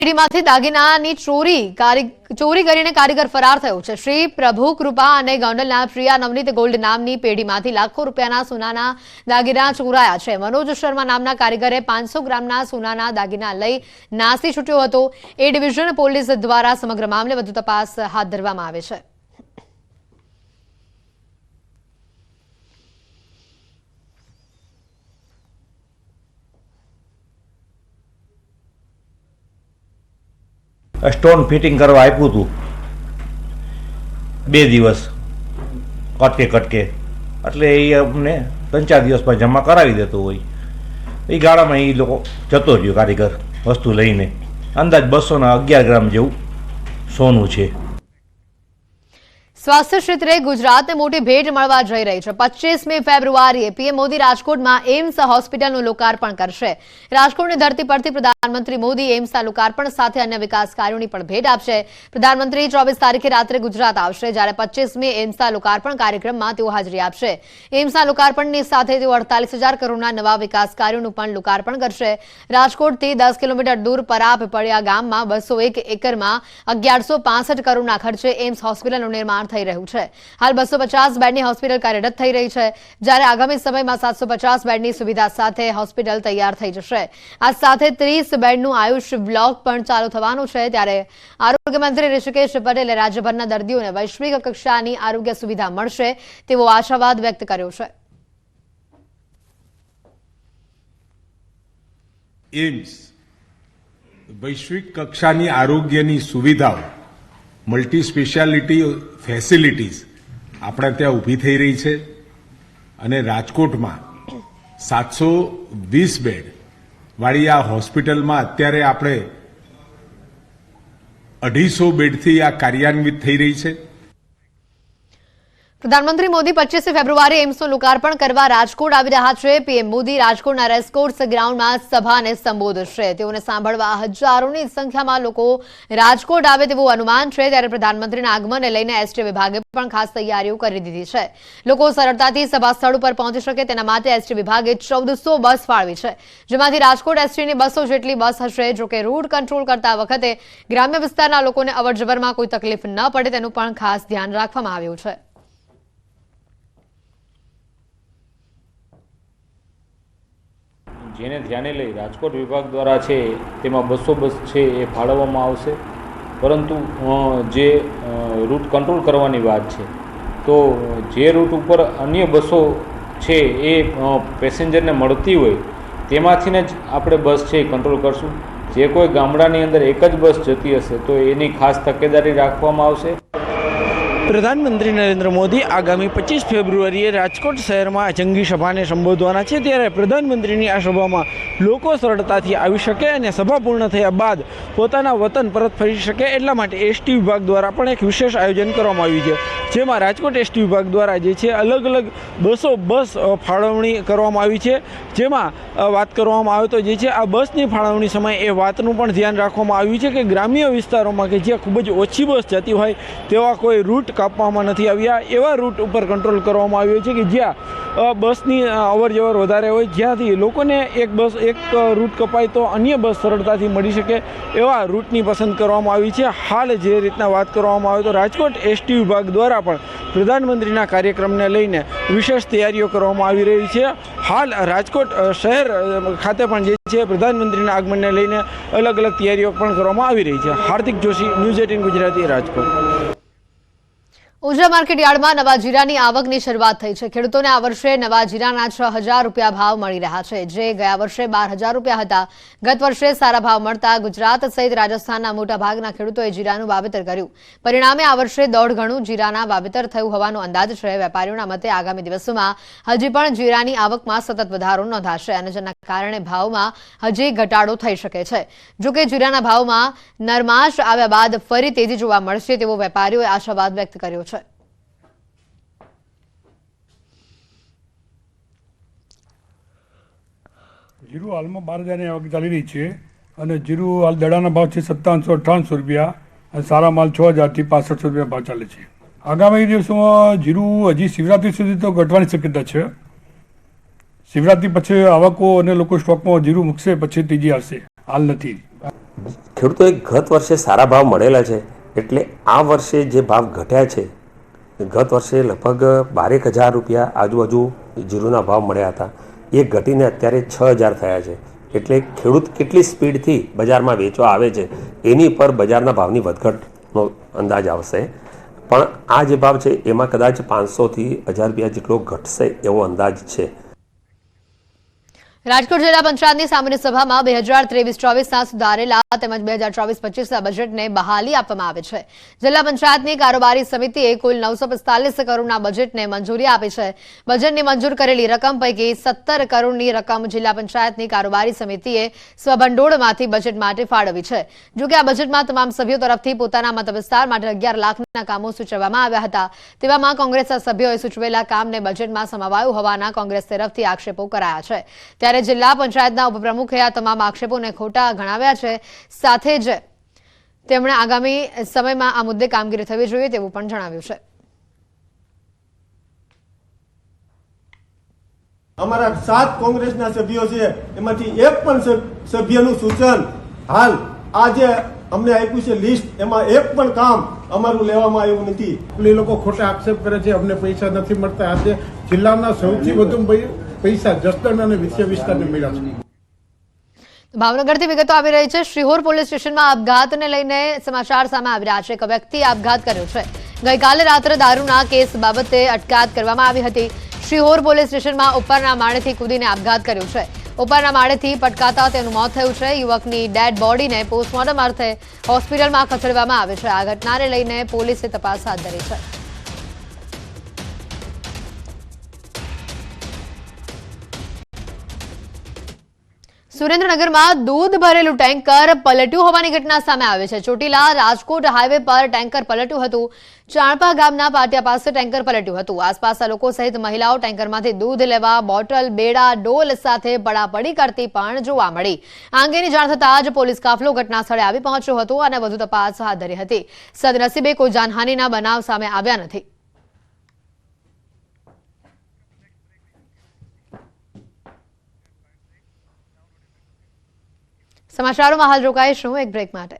પેઢીમાંથી દાગીનાની ચોરી કરીને કારીગર ફરાર થયો છે। શ્રી પ્રભુ કૃપા અને ગોંડલના પ્રિયા નવનીત ગોલ્ડ નામની પેઢીમાંથી લાખો રૂપિયાના સોનાના દાગીના ચોરાયા છે। મનોજ શર્મા નામના કારીગરે 500 ગ્રામના સોનાના દાગીના લઈ નાસી છૂટ્યો હતો। એ ડિવિઝન પોલીસ દ્વારા સમગ્ર મામલે વધુ તપાસ હાથ ધરવામાં આવે છે। સ્ટોન ફિટિંગ કરવા આપ્યું હતું 2 દિવસ કટકે એટલે એ અમને 3-4 દિવસમાં જમા કરાવી દેતો હોય। એ ગાળામાં એ લોકો જતો રહ્યો કારીગર વસ્તુ લઈને। અંદાજ 211 ગ્રામ જેવું સોનું છે। स्वास्थ्य क्षेत्रे गुजरातने मोटी भेट मळवा जई रही है। 25 फेब्रुआरीए पीएम मोदी राजकोटमां एम्स होस्पिટલનું लोकार्पण करशे। राजकोटની धरती परथी प्रधानमंत्री मोदी एम्सના लोकार्पण साथे अन्य विकास कार्योनी पण भेट आपशे। प्रधानमंत्री 24 तारीखे रात्रे गुजरात आवशे, ज्यारे 25 एम्सના लोकार्पण कार्यक्रमમાં તેઓ હાજરી આપશે। એમ્સના લોકાર્પણની સાથે તેઓ 48,000 કરોડના નવા વિકાસ કાર્યોનું પણ લોકાર્પણ કરશે। રાજકોટથી 10 કિલોમીટર દૂર પરાપપળિયા ગામમાં 201 એકરમાં 1165 કરોડના ખર્ચે એમ્સ હોસ્પિટલનું નિર્માણ થઈ રહ્યું છે। હાલ 250 બેડની હોસ્પિટલ કાર્યરત થઈ રહી છે, જ્યારે આગામી સમયમાં 750 બેડની સુવિધા સાથે હોસ્પિટલ તૈયાર થઈ જશે। આ સાથે 30 બેડનું આયુષ બ્લોક પણ ચાલુ થવાનું છે। ત્યારે આરોગ્ય મંત્રી ઋષિકેશ પટેલે રાજ્યભરના દર્દીઓને વૈશ્વિક કક્ષાની આરોગ્ય સુવિધા મળશે તેવો આશાવાદ વ્યક્ત કર્યો છે। એમ્સ વૈશ્વિક કક્ષાની આરોગ્યની સુવિધાઓ મલ્ટી સ્પેશિયાલિટી ફેસિલિટીઝ આપણે ત્યાં ઊભી થઈ રહી છે અને રાજકોટમાં 720 બેડ વાળી આ હોસ્પિટલમાં અત્યારે આપણે 250 બેડથી આ કાર્યાન્વિત થઈ રહી છે। प्रधानमंत्री मोदी 25 फेब्रुआरी एम्सનું लोकार्पण કરવા રાજકોટ આવી રહ્યા છે। પીએમ મોદી રાજકોટના રેસકોર્સ ગ્રાઉન્ડમાં સભાને સંબોધશે। તેઓને સાંભળવા હજારોની સંખ્યામાં લોકો રાજકોટ આવે તેવું અનુમાન છે। ત્યારે પ્રધાનમંત્રીના આગમનને લઈને એસટી વિભાગે પણ ખાસ તૈયારીઓ કરી દીધી છે। લોકો સરળતાથી સભા સ્થળ ઉપર પહોંચી શકે તેના માટે એસટી વિભાગે 1400 બસ ફાળવી છે, જેમાંથી રાજકોટ એસટીની 200 જેટલી બસ હશે। જોકે રૂટ કંટ્રોલ કરતા વખતે ગ્રામ્ય વિસ્તારના લોકોને અવરજવરમાં કોઈ તકલીફ ન પડે તેનું પણ ખાસ ધ્યાન રાખવામાં આવ્યું છે। જેને ધ્યાને લઈ રાજકોટ વિભાગ દ્વારા છે તેમાં 200 બસ છે એ ફાળવવામાં આવશે। પરંતુ જે રૂટ કંટ્રોલ કરવાની વાત છે તો જે રૂટ ઉપર અન્ય બસો છે એ પેસેન્જરને મળતી હોય તેમાંથી જ આપણે બસ છે એ કંટ્રોલ કરશું। જે કોઈ ગામડાની અંદર એક જ બસ જતી હશે તો એની ખાસ તકેદારી રાખવામાં આવશે। प्रधानमंत्री नरेंद्र मोदी आगामी 25 फेब्रुआरीए राजकोट शहर में जंगी सभा ने संबोधवाना छे। त्यारे प्रधानमंत्री आ सभा में लोग सरलताथी आवी शके अने सभा पूर्ण थया बाद पोताना वतन परत फरी शके एटला माटे एसटी विभाग द्वारा पण एक विशेष आयोजन करवामां आव्युं छे, जेमां राजकोट एसटी विभाग द्वारा जे छे अलग अलग 200 बस फाळवणी करवामां आवी छे। जेमां वात करवामां आवे तो जे छे आ बसनी फाळवणी समय ए वातनुं पण ध्यान राखवामां आव्युं छे के ग्राम्य विस्तारोमां के ज्यां खूब ज ओછી बस जती होय तेवा कोई रूट कापवामां नथी आव्या। एवा रूट पर कंट्रोल करवामां आव्यो छे के ज्यां बसनी अवर जवर वधारे होय, ज्यांथी लोकोने एक रूट कपाय तो अन्य बस सरळताथी मळी शके एवा रूटनी पसंद करवामां आवी छे। हाल जे रीतना वात करवामां आवे तो राजकोट एसटी विभाग द्वारा पण प्रधानमंत्रीना कार्यक्रमने लईने विशेष तैयारीओ करवामां आवी रही छे। हाल राजकोट शहर खाते पण जे छे प्रधानमंत्रीना आगमनने लईने अलग अलग तैयारीओ पण करवामां आवी रही छे। हार्दिक जोशी, न्यूज़ 18 गुजराती, राजकोट। ઉંઝા માર્કેટ યાર્ડમાં નવા જીરાની આવકની શરૂઆત થઈ છે। ખેડૂતોને આ વર્ષે નવા જીરાના 6,000 રૂપિયા ભાવ મળી રહ્યા છે, જે ગયા વર્ષે 12,000 રૂપિયા હતા। ગત વર્ષે સારા ભાવ મળતા ગુજરાત સહિત રાજસ્થાનના મોટાભાગના ખેડૂતોએ જીરાનું વાવેતર કર્યું। પરિણામે આ વર્ષે 1.5 ગણું જીરાના વાવેતર થયું હોવાનો અંદાજ છે। વેપારીઓના મતે આગામી દિવસોમાં હજી પણ જીરાની આવકમાં સતત વધારો નોંધાશે અને જેના કારણે ભાવમાં હજી ઘટાડો થઈ શકે છે। જોકે જીરાના ભાવમાં નરમાશ આવ્યા બાદ ફરી તેજી જોવા મળશે તેવો વેપારીઓએ આશાવાદ વ્યક્ત કર્યો છે। जीरु हाल में 12,000 आवक चाली रही है और जीरु हाल दड़ाना भाव है 5700-5800 रुपया और सारा माल 6,000 થી 6500 रुपया भाव चाले। आगामी दिवसों में जीरु हजी शिवरात्रि सुधी तो घटवानी शक्यता है। शिवरात्रि पछी आवको अने लोको स्टॉक में जीरु मूकशे, पछी तीजी आवशे। હાલ નથી. ખેડૂતોએ ગત વર્ષે સારા ભાવ મળેલા છે એટલે આ વર્ષે જે ભાવ ઘટ્યા છે, ગત વર્ષે લગભગ 12,000 રૂપિયા આજુબાજુ જીરુના ભાવ મળ્યા હતા, એ ઘટીને અત્યારે 6,000 થયા છે. એટલે ખેડૂત કેટલી સ્પીડથી બજારમાં વેચવા આવે છે એની પર બજારના ભાવની વધઘટનો અંદાજ આવશે. પણ આ જે ભાવ છે એમાં કદાચ 500 થી 1,000 રૂપિયા જેટલો ઘટશે એવો અંદાજ છે. રાજકોટ જિલ્લા પંચાયતની સામાન્ય સભામાં 2023-24ના સુધારેલા તેમજ 2024-25ના બજેટને બહાલી આપવામાં આવે છે. જિલ્લા પંચાયતની કારોબારી સમિતિએ કુલ 945 કરોડના બજેટને મંજૂરી આપી છે. બજેટની મંજૂર કરેલી રકમ પૈકી 17 કરોડની રકમ જિલ્લા પંચાયતની કારોબારી સમિતિએ સ્વભંડોળમાંથી બજેટ માટે ફાળવી છે. જોકે આ બજેટમાં તમામ સભ્યો તરફથી પોતાના મત વિસ્તાર માટે 11 લાખના કામો સૂચવવામાં આવ્યા હતા. તેવામાં કોંગ્રેસના સભ્યોએ સૂચવેલા કામને બજેટમાં સમાવાયું હોવાના કોંગ્રેસ તરફથી આક્ષેપો કરાયા છે. ત્યારે જિલ્લા પંચાયતના ઉપપ્રમુખે આ તમામ આક્ષેપોને ખોટા ગણાવ્યા છે. સાથે જ તેમણે આગામી સમયમાં આ મુદ્દે કામગીરી થવી જોઈએ તેવું પણ જણાવ્યું છે. અમારા 7 કોંગ્રેસના સભ્યો છે, એમાંથી એક પણ સભ્યનું સૂચન હાલ આજે અમને આપ્યું છે લિસ્ટ, એમાં એક પણ કામ અમારું લેવામાં આવ્યું નથી. એ લોકો ખોટા આક્ષેપ કરે છે, અમને પૈસા નથી મળતા. આજે જિલ્લાના સૌથી વધુ પૈસા જસદણ અને વિદ્યા વિસ્તારને મળ્યા છે. ભાવનગરથી વિગતો આવી રહી છે. શિહોર પોલીસ સ્ટેશનમાં આપઘાતને લઈને સમાચાર સામે આવી રહ્યા છે. એક વ્યક્તિએ આપઘાત કર્યો છે. ગઈકાલે રાત્રે દારૂના કેસ બાબતે અટકાયત કરવામાં આવી હતી. શિહોર પોલીસ સ્ટેશનમાં ઉપરના માળેથી કૂદીને આપઘાત કર્યો છે. ઉપરના માળેથી પટકાતા તેનું મોત થયું છે. યુવકની ડેડ બોડીને પોસ્ટમોર્ટમ અર્થે હોસ્પિટલમાં ખસેડવામાં આવે છે. આ ઘટનાને લઈને પોલીસે તપાસ હાથ ધરી છે. સુરેન્દ્રનગરમાં દૂધ ભરેલું ટેન્કર પલટ્યું હોવાની ઘટના સામે આવી છે. ચોટીલા રાજકોટ હાઈવે પર ટેન્કર પલટ્યું હતું. ચાણપા ગામના પાટિયા પાસે ટેન્કર પલટ્યું હતું. આસપાસના લોકો સહિત મહિલાઓ ટેન્કરમાંથી દૂધ લેવા બોટલ, બેડા, ડોલ સાથે પડાપડી કરતી પણ જોવા મળી. આ અંગેની જાણ થતાં જ પોલીસ કાફલો ઘટના સ્થળે આવી પહોંચ્યો હતો અને વધુ તપાસ હાથ ધરી હતી. સદનસીબે કોઈ જાનહાનિના બનાવ સામે આવ્યા નથી. સમાચારોમાં હાલ રોકાઈશું એક બ્રેક માટે.